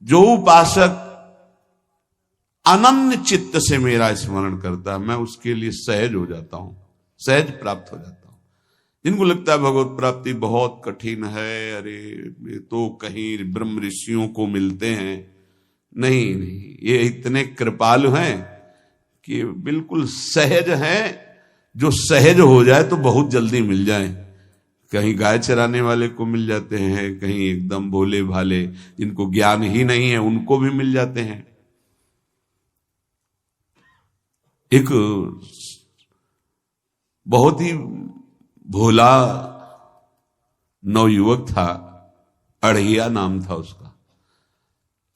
जो उपासक अनन्य चित्त से मेरा स्मरण करता है, मैं उसके लिए सहज हो जाता हूं, सहज प्राप्त हो जाता हूं। जिनको लगता है भगवत प्राप्ति बहुत कठिन है, अरे ये तो कहीं ब्रह्म ऋषियों को मिलते हैं, नहीं नहीं, ये इतने कृपालु हैं कि बिल्कुल सहज हैं। जो सहज हो जाए तो बहुत जल्दी मिल जाए। कहीं गाय चराने वाले को मिल जाते हैं, कहीं एकदम भोले भाले जिनको ज्ञान ही नहीं है उनको भी मिल जाते हैं। एक बहुत ही भोला नवयुवक था, अढ़िया नाम था उसका।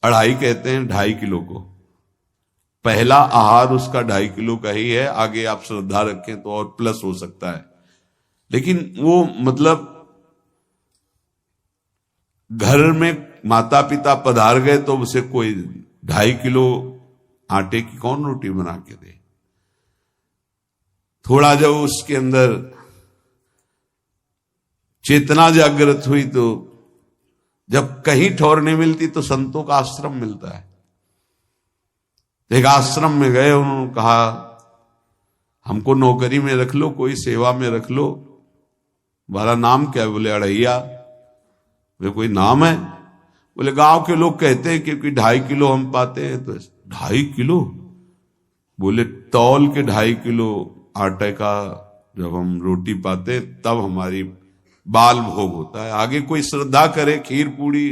अढ़ाई कहते हैं 2.5 किलो को। पहला आहार उसका 2.5 किलो का ही है, आगे आप श्रद्धा रखें तो और प्लस हो सकता है। लेकिन वो मतलब घर में माता पिता पधार गए तो उसे कोई 2.5 किलो आटे की कौन रोटी बना के दे। थोड़ा जब उसके अंदर चेतना जागृत हुई तो जब कहीं ठौर नहीं मिलती तो संतों का आश्रम मिलता है। एक आश्रम में गए, उन्होंने कहा हमको नौकरी में रख लो, कोई सेवा में रख लो, तुम्हारा नाम क्या है? बोले अढ़ैया। बोले कोई नाम है? बोले गांव के लोग कहते हैं क्योंकि 2.5 किलो हम पाते हैं। तो 2.5 किलो? बोले तौल के 2.5 किलो आटे का जब हम रोटी पाते तब हमारी बाल भोग होता है। आगे कोई श्रद्धा करे खीर पूड़ी,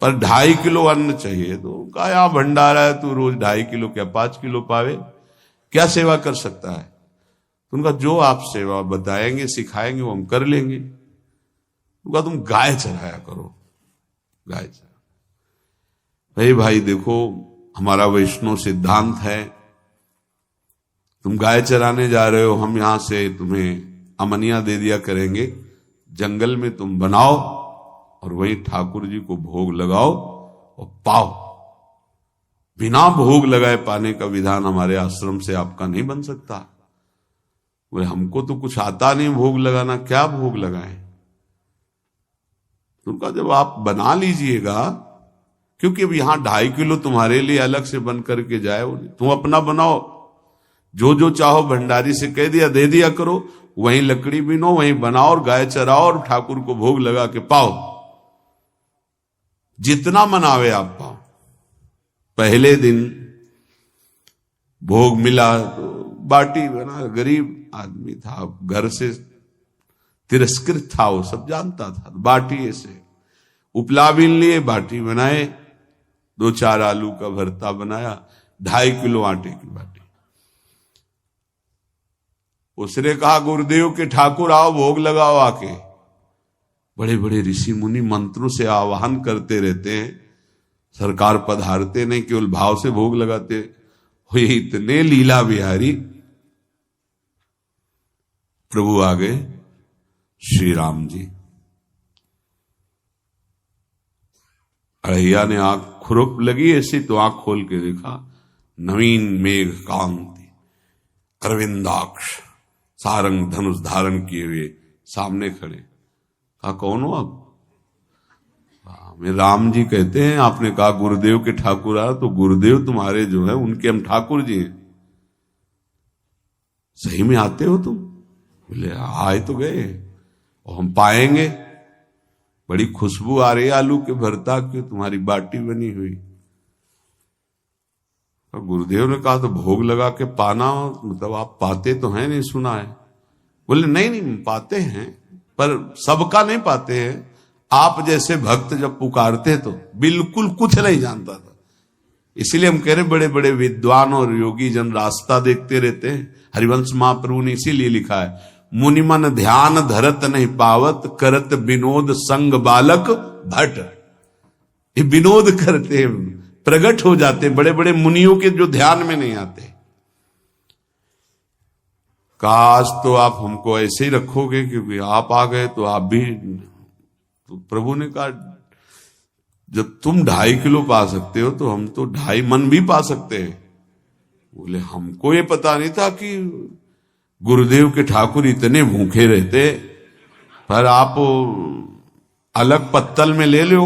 पर 2.5 किलो अन्न चाहिए। तो कहा यहाँ भंडारा है, तू रोज 2.5 किलो क्या 5 किलो पावे, क्या सेवा कर सकता है? तो उनका जो आप सेवा बताएंगे सिखाएंगे वो हम कर लेंगे। उनका तुम गाय चराया करो, गाय चरा। भाई देखो हमारा वैष्णव सिद्धांत है, तुम गाय चराने जा रहे हो, हम यहां से तुम्हें अमनिया दे दिया करेंगे, जंगल में तुम बनाओ और वहीं ठाकुर जी को भोग लगाओ और पाओ। बिना भोग लगाए पाने का विधान हमारे आश्रम से आपका नहीं बन सकता। बोले हमको तो कुछ आता नहीं भोग लगाना, क्या भोग लगाएं? उनका जब आप बना लीजिएगा, क्योंकि अब यहां 2.5 किलो तुम्हारे लिए अलग से बन करके जाए, तुम अपना बनाओ, जो जो चाहो भंडारी से कह दिया दे दिया करो, वहीं लकड़ी बीनो, वहीं बनाओ और गाय चराओ और ठाकुर को भोग लगा के पाओ। जितना मनावे आप पाओ। पहले दिन भोग मिला तो बाटी बना, गरीब आदमी था, घर से तिरस्कृत था, वो सब जानता था। बाटी ऐसे उपला बीन लिए, बाटी बनाए, 2-4 आलू का भरता बनाया, 2.5 किलो आटे की बाटी। उसने कहा गुरुदेव के ठाकुर आओ भोग लगाओ आके। बड़े बड़े ऋषि मुनि मंत्रों से आवाहन करते रहते हैं, सरकार पधारते नहीं, केवल भाव से भोग लगाते। हुए इतने लीला बिहारी प्रभु आ गए श्री राम जी। अढ़ैया ने आंख खुरप लगी ऐसी तो आंख खोल के देखा, नवीन मेघ कांति, अरविंदाक्ष, सारंग धनुष धारण किए हुए सामने खड़े। कहा कौन हो आप? मैं राम जी कहते हैं, आपने कहा गुरुदेव के ठाकुर आ, तो गुरुदेव तुम्हारे जो है उनके हम ठाकुर जी हैं। सही में आते हो तुम? बोले आए तो गए और हम पाएंगे। बड़ी खुशबू आ रही है आलू के भरता की, तुम्हारी बाटी बनी हुई। और गुरुदेव ने कहा तो भोग लगा के पाना, मतलब आप पाते तो हैं? नहीं सुना है। बोले नहीं नहीं पाते हैं, पर सबका नहीं पाते हैं। आप जैसे भक्त जब पुकारते तो बिल्कुल कुछ नहीं जानता था। इसीलिए हम कह रहे बड़े बड़े विद्वान और योगी जन रास्ता देखते रहते हैं। हरिवंश महाप्रभु ने इसीलिए लिखा है, मुनिमन ध्यान धरत नहीं पावत, करत विनोद संग बालक भट्ट। ये विनोद करते प्रकट हो जाते बड़े बड़े मुनियों के जो ध्यान में नहीं आते। काश तो आप हमको ऐसे ही रखोगे, क्योंकि आप आ गए तो आप भी। तो प्रभु ने कहा जब तुम 2.5 किलो पा सकते हो तो हम तो 2.5 मन भी पा सकते हैं। बोले हमको ये पता नहीं था कि गुरुदेव के ठाकुर इतने भूखे रहते, पर आप अलग पत्तल में ले लो।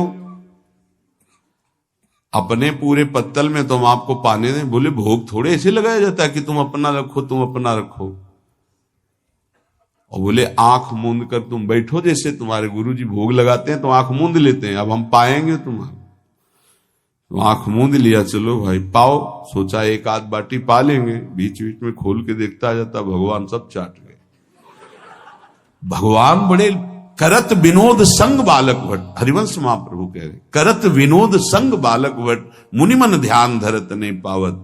अपने पूरे पत्तल में तुम आपको पाने दें। बोले भोग थोड़े ऐसे लगाया जाता है कि तुम अपना रखो, तुम अपना रखो। और बोले आंख मूंद कर तुम बैठो, जैसे तुम्हारे गुरुजी भोग लगाते हैं तो आंख मूंद लेते हैं, अब हम पाएंगे तुम्हारा। तो आंख मूंद लिया, चलो भाई पाओ। सोचा एक आध बाटी पा लेंगे, बीच बीच में खोल के देखता जाता, भगवान सब चाट गए। भगवान बड़े करत विनोद संग बालक भट, हरिवंश महाप्रभु कह रहे, करत विनोद संग बालक भट, मुनि मन ध्यान धरत ने पावत।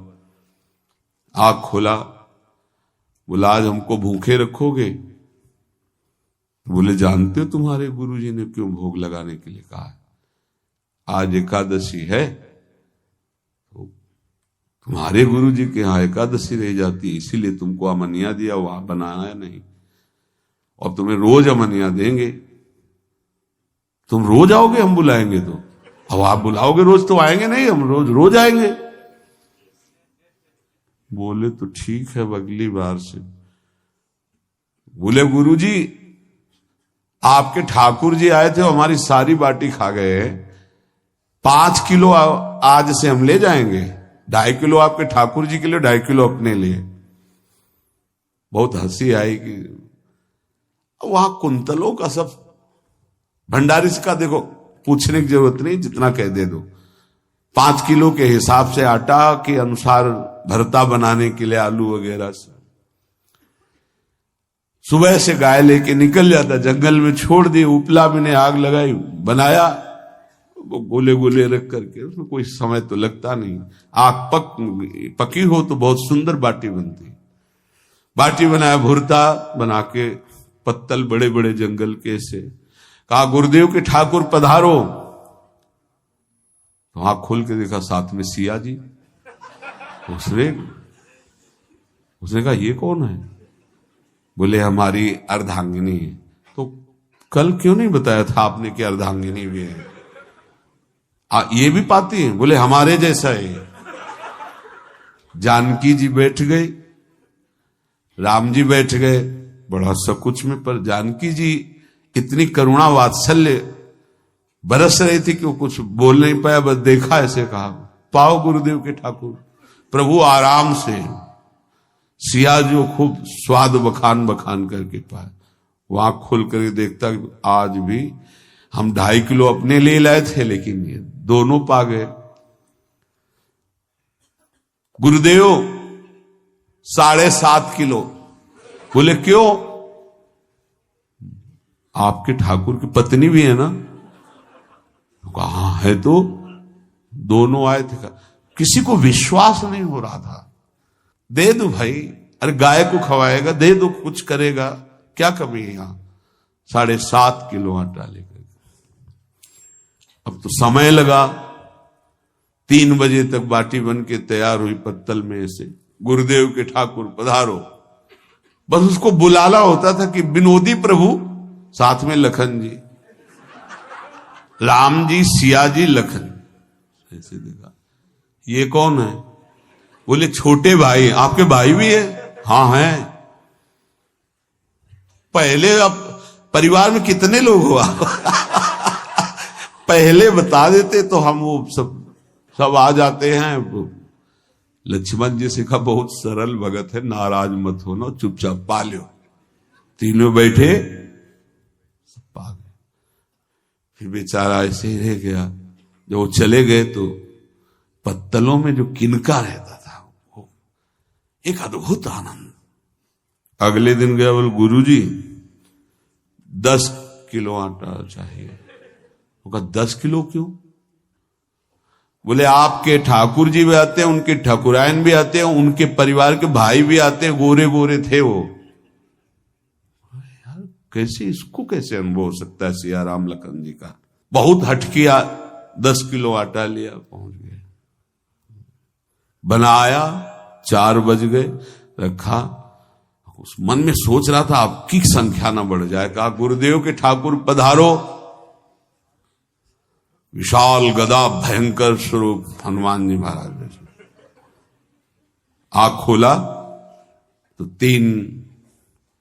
आंख खोला, बोला आज हमको भूखे रखोगे? बोले जानते हो तुम्हारे गुरुजी ने क्यों भोग लगाने के लिए कहा है? आज एकादशी है, तो तुम्हारे गुरुजी के यहाँ एकादशी रह जाती है, इसीलिए तुमको अमनिया दिया, वहां बनाया नहीं। और तुम्हें रोज अमनिया देंगे। तुम रोज आओगे, हम बुलाएंगे तो? अब आप बुलाओगे रोज तो आएंगे नहीं, हम रोज रोज आएंगे। बोले तो ठीक है, अगली बार से। बोले गुरुजी आपके ठाकुर जी आए थे, हमारी सारी बाटी खा गए, 5 किलो आज से हम ले जाएंगे, 2.5 किलो आपके ठाकुर जी के लिए, 2.5 किलो अपने लिए। बहुत हंसी आई कि वहां कुंतलों का सब भंडारी का देखो, पूछने की जरूरत नहीं, जितना कह दे दो। 5 किलो के हिसाब से आटा के अनुसार भरता बनाने के लिए आलू वगैरह से सुबह से गाय लेके निकल जाता, जंगल में छोड़ दिए, उपला में ने आग लगाई, बनाया, वो गोले गोले रख करके, उसमें कोई समय तो लगता नहीं। आग पकी हो तो बहुत सुंदर बाटी बनती। बाटी बनाया, भुरता बना के पत्तल बड़े बड़े जंगल के से, कहा गुरुदेव के ठाकुर पधारो। तो आंख खोल के देखा साथ में सिया जी। उसने कहा ये कौन है? बोले हमारी अर्धांगिनी है। तो कल क्यों नहीं बताया था आपने कि अर्धांगिनी भी है? ये भी पाती है? बोले हमारे जैसा है। जानकी जी बैठ गई, राम जी बैठ गए, बड़ा सकुच में, पर जानकी जी इतनी करुणा वात्सल्य बरस रही थी कि वो कुछ बोल नहीं पाया, बस देखा, ऐसे कहा पाओ गुरुदेव के ठाकुर। प्रभु आराम से, सिया जो खूब स्वाद बखान बखान करके पाए। वहां खोल करके देखता आज भी हम 2.5 किलो अपने लिए लाए थे, लेकिन ये दोनों पा गए। गुरुदेव 7.5 किलो। बोले क्यों? आपके ठाकुर की पत्नी भी है ना? कहा है, तो दोनों आए थे। किसी को विश्वास नहीं हो रहा था। दे दो भाई, अरे गाय को खवाएगा, दे दो, कुछ करेगा, क्या कमी है यहां? 7.5 किलो आटा लेकर। अब तो समय लगा, 3 बजे तक बाटी बन के तैयार हुई पत्तल में से। गुरुदेव के ठाकुर पधारो, बस उसको बुलाना होता था कि विनोदी प्रभु, साथ में लखन जी, राम जी, सिया जी, लखन। ऐसे देखा, ये कौन है? बोले छोटे भाई। आपके भाई भी है? हाँ है। पहले अब परिवार में कितने लोग हुआ? पहले बता देते तो हम वो सब आ जाते हैं। लक्ष्मण जी से कहा बहुत सरल भगत है, नाराज मत होना, चुपचाप पा लो। तीनों बैठे, सब पा गए। फिर बेचारा ऐसे ही रह गया। जब वो चले गए तो पत्तलों में जो किनका रहता था, वो एक अद्भुत आनंद। अगले दिन गया, बोल गुरुजी 10 किलो आटा चाहिए। वो कहा 10 किलो क्यों? बोले आपके ठाकुर जी भी आते हैं, उनके ठाकुरायन भी आते हैं, उनके परिवार के भाई भी आते हैं, गोरे गोरे थे वो। यार कैसे, इसको कैसे अनुभव हो सकता है? सिया राम लखन जी का बहुत हट किया। 10 किलो आटा लिया, पहुंच गए, बनाया, 4 बज गए, रखा। उस मन में सोच रहा था आपकी संख्या ना बढ़ जाए। कहा गुरुदेव के ठाकुर पधारो। विशाल गदा, भयंकर स्वरूप हनुमान जी महाराज। आंख खोला तो 3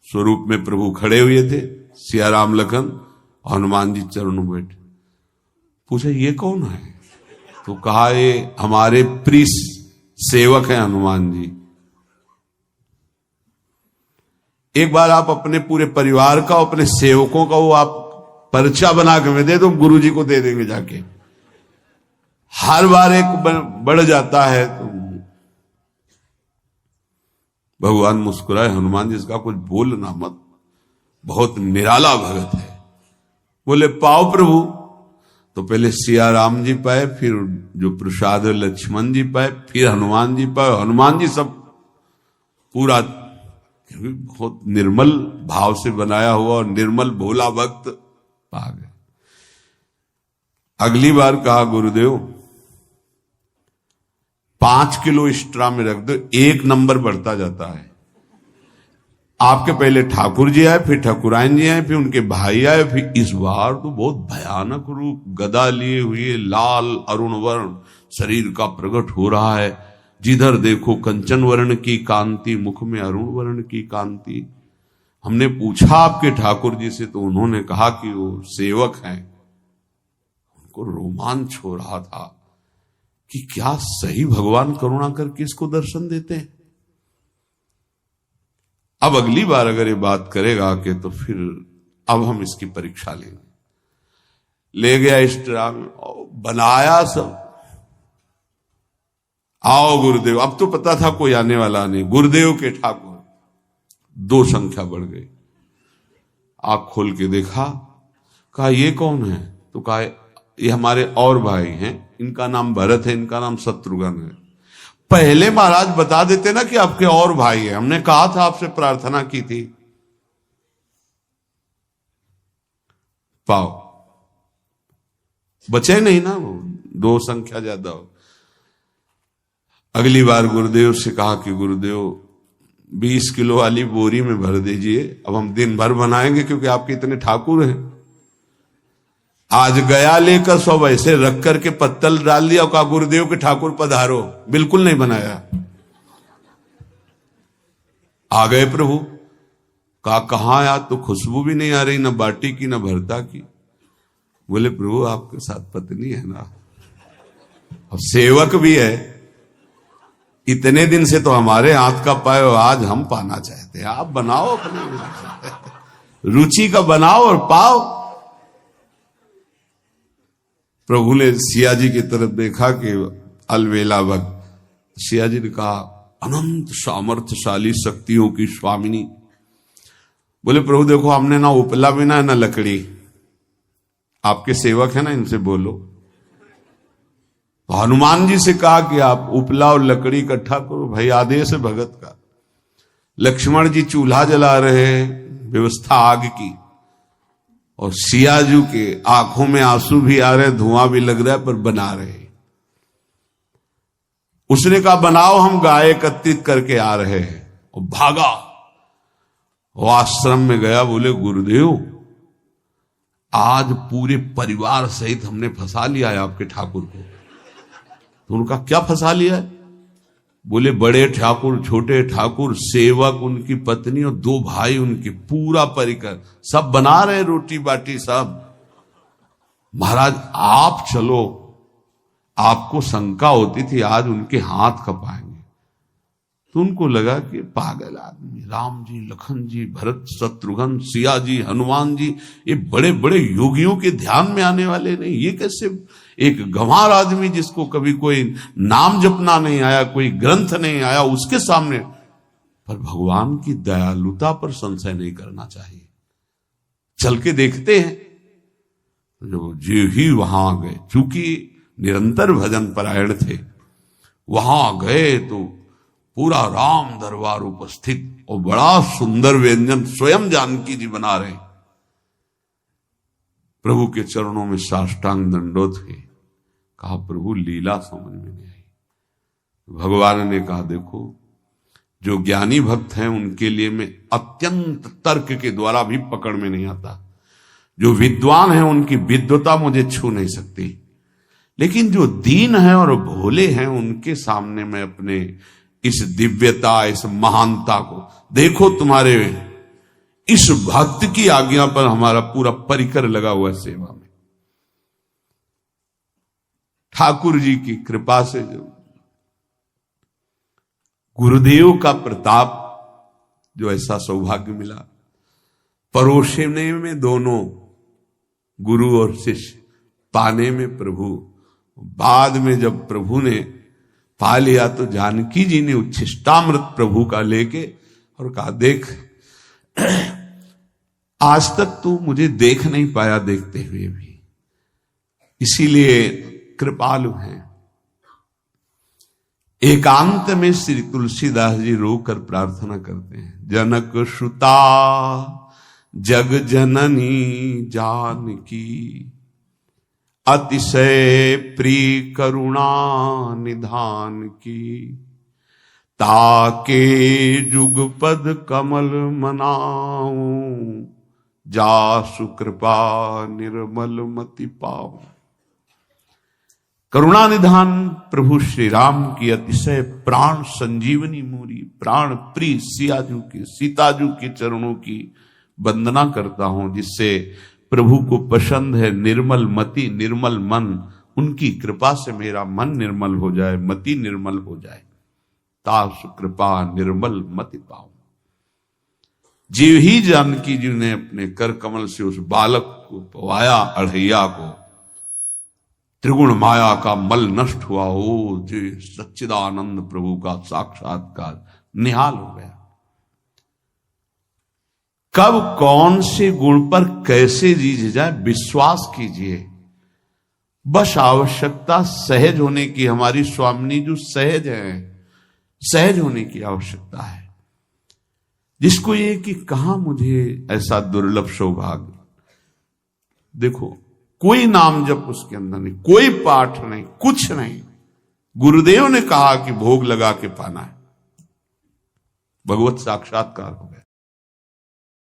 स्वरूप में प्रभु खड़े हुए थे, सिया राम लखन, हनुमान जी चरणों बैठे। पूछा ये कौन है? तो कहा ये हमारे प्रिय सेवक हैं हनुमान जी। एक बार आप अपने पूरे परिवार का, अपने सेवकों का वो आप पर्चा बना के मैं दे दो, गुरु जी को दे देंगे जाके। हर बार एक बढ़ जाता है तो भगवान मुस्कुराए, हनुमान जी इसका कुछ बोलना मत, बहुत निराला भगत है। बोले पाओ प्रभु। तो पहले सिया राम जी पाए, फिर जो प्रसाद लक्ष्मण जी पाए, फिर हनुमान जी पाए। हनुमान जी सब पूरा बहुत निर्मल भाव से बनाया हुआ और निर्मल भोला भक्त पा गए। अगली बार कहा गुरुदेव 5 किलो एक्स्ट्रा में रख दो, 1 नंबर बढ़ता जाता है। आपके पहले ठाकुर जी आए, फिर ठाकुरायन जी आए, फिर उनके भाई आए, फिर इस बार तो बहुत भयानक रूप, गदा लिए हुए, लाल अरुण वर्ण शरीर का प्रकट हो रहा है। जिधर देखो कंचन वर्ण की कांति, मुख में अरुण वर्ण की कांति। हमने पूछा आपके ठाकुर जी से तो उन्होंने कहा कि वो सेवक हैं। उनको रोमांच हो रहा था कि क्या सही भगवान करुणा करके इसको दर्शन देते हैं। अब अगली बार अगर ये बात करेगा कि तो फिर अब हम इसकी परीक्षा लेंगे। ले गया इस ड्राम बनाया सब, आओ गुरुदेव। अब तो पता था कोई आने वाला नहीं। गुरुदेव के ठाकुर 2 संख्या बढ़ गई। आंख खोल के देखा, कहा ये कौन है? तो कहा ये हमारे और भाई हैं, इनका नाम भरत है, इनका नाम शत्रुघ्न है। पहले महाराज बता देते ना कि आपके और भाई है, हमने कहा था, आपसे प्रार्थना की थी। पाओ बचे नहीं ना, वो 2 संख्या ज्यादा हो। अगली बार गुरुदेव से कहा कि गुरुदेव 20 किलो वाली बोरी में भर दीजिए, अब हम दिन भर बनाएंगे क्योंकि आपके इतने ठाकुर हैं। आज गया लेकर सब ऐसे रख करके पत्तल डाल दिया और कहा गुरुदेव के ठाकुर पधारो। बिल्कुल नहीं बनाया। आ गए प्रभु, कहा कहां यार, तो खुशबू भी नहीं आ रही, ना बाटी की ना भरता की। बोले प्रभु आपके साथ पत्नी है ना और सेवक भी है, इतने दिन से तो हमारे हाथ का पाए और आज हम पाना चाहते हैं। आप बनाओ, अपने रुचि का बनाओ और पाओ। प्रभु ने सिया जी की तरफ देखा कि अलवेला भक्त। सिया जी ने कहा अनंत सामर्थ्यशाली शक्तियों की स्वामिनी। बोले प्रभु देखो हमने ना उपला बिना है ना लकड़ी, आपके सेवक है ना, इनसे बोलो। तो हनुमान जी से कहा कि आप उपला और लकड़ी इकट्ठा करो, भाई आदेश है भगत का। लक्ष्मण जी चूल्हा जला रहे हैं, व्यवस्था आग की, और सियाजू के आंखों में आंसू भी आ रहे, धुआं भी लग रहा है, पर बना रहे। उसने कहा बनाओ, हम गाय एकत्रित करके आ रहे हैं। और भागा, वो आश्रम में गया। बोले गुरुदेव आज पूरे परिवार सहित हमने फंसा लिया है आपके ठाकुर को। तो उनका क्या फंसा लिया है? बोले बड़े ठाकुर, छोटे ठाकुर, सेवक, उनकी पत्नी और 2 भाई उनके, पूरा परिकर सब बना रहे रोटी बाटी सब। महाराज आप चलो, आपको शंका होती थी आज उनके हाथ कपाएंगे। तो उनको लगा कि पागल आदमी, राम जी, लखन जी, भरत, शत्रुघ्न, सिया जी, हनुमान जी, ये बड़े बड़े योगियों के ध्यान में आने वाले नहीं, ये कैसे एक गंवार आदमी जिसको कभी कोई नाम जपना नहीं आया, कोई ग्रंथ नहीं आया, उसके सामने। पर भगवान की दयालुता पर संशय नहीं करना चाहिए। चल के देखते हैं। जो जी ही वहां गए, चूंकि निरंतर भजन परायण थे, वहां गए तो पूरा राम दरबार उपस्थित और बड़ा सुंदर व्यंजन स्वयं जानकी जी बना रहे। प्रभु के चरणों में साष्टांग दंडोत है। कहा प्रभु लीला समझ में नहीं आई। भगवान ने कहा देखो जो ज्ञानी भक्त हैं उनके लिए मैं अत्यंत तर्क के द्वारा भी पकड़ में नहीं आता। जो विद्वान हैं उनकी विद्वता मुझे छू नहीं सकती, लेकिन जो दीन हैं और भोले हैं उनके सामने मैं अपने इस दिव्यता, इस महानता को देखो। तुम्हारे इस भक्त की आज्ञा पर हमारा पूरा परिकर लगा हुआ है सेवा में। ठाकुर जी की कृपा से जो गुरुदेव का प्रताप, जो ऐसा सौभाग्य मिला, परोसने में दोनों गुरु और शिष्य, पाने में प्रभु। बाद में जब प्रभु ने पा लिया तो जानकी जी ने उच्छिष्टामृत प्रभु का लेके और कहा, देख आज तक तू मुझे देख नहीं पाया देखते हुए भी, इसीलिए कृपालु हैं। एकांत में श्री तुलसीदास जी रोकर प्रार्थना करते हैं, जनक सुता जग जननी जानकी, अतिशय प्रिय करुणा निधान की, ताके जुगपद कमल मनाऊं, जासु कृपा निर्मल मति पाऊं। करुणा निधान प्रभु श्री राम की अतिशय प्राण संजीवनी मूरी, प्राण प्रिय सियाजू की, सीताजू के चरणों की वंदना करता हूं, जिससे प्रभु को पसंद है निर्मल मति निर्मल मन। उनकी कृपा से मेरा मन निर्मल हो जाए, मति निर्मल हो जाए, तासु कृपा निर्मल मति पाऊं। जीव ही जानकी जी ने अपने कर कमल से उस बालक को पवाया, अढ़ैया को, त्रिगुण माया का मल नष्ट हुआ हो, जो सच्चिदानंद प्रभु का साक्षात्कार निहाल हो गया। कब कौन से गुण पर कैसे रीझ जाए विश्वास कीजिए, बस आवश्यकता सहज होने की। हमारी स्वामिनी जो सहज है, सहज होने की आवश्यकता है। जिसको ये कि कहां मुझे ऐसा दुर्लभ सौभाग्य, देखो कोई नाम जप उसके अंदर नहीं, कोई पाठ नहीं, कुछ नहीं। गुरुदेव ने कहा कि भोग लगा के पाना है, भगवत साक्षात्कार हो गया।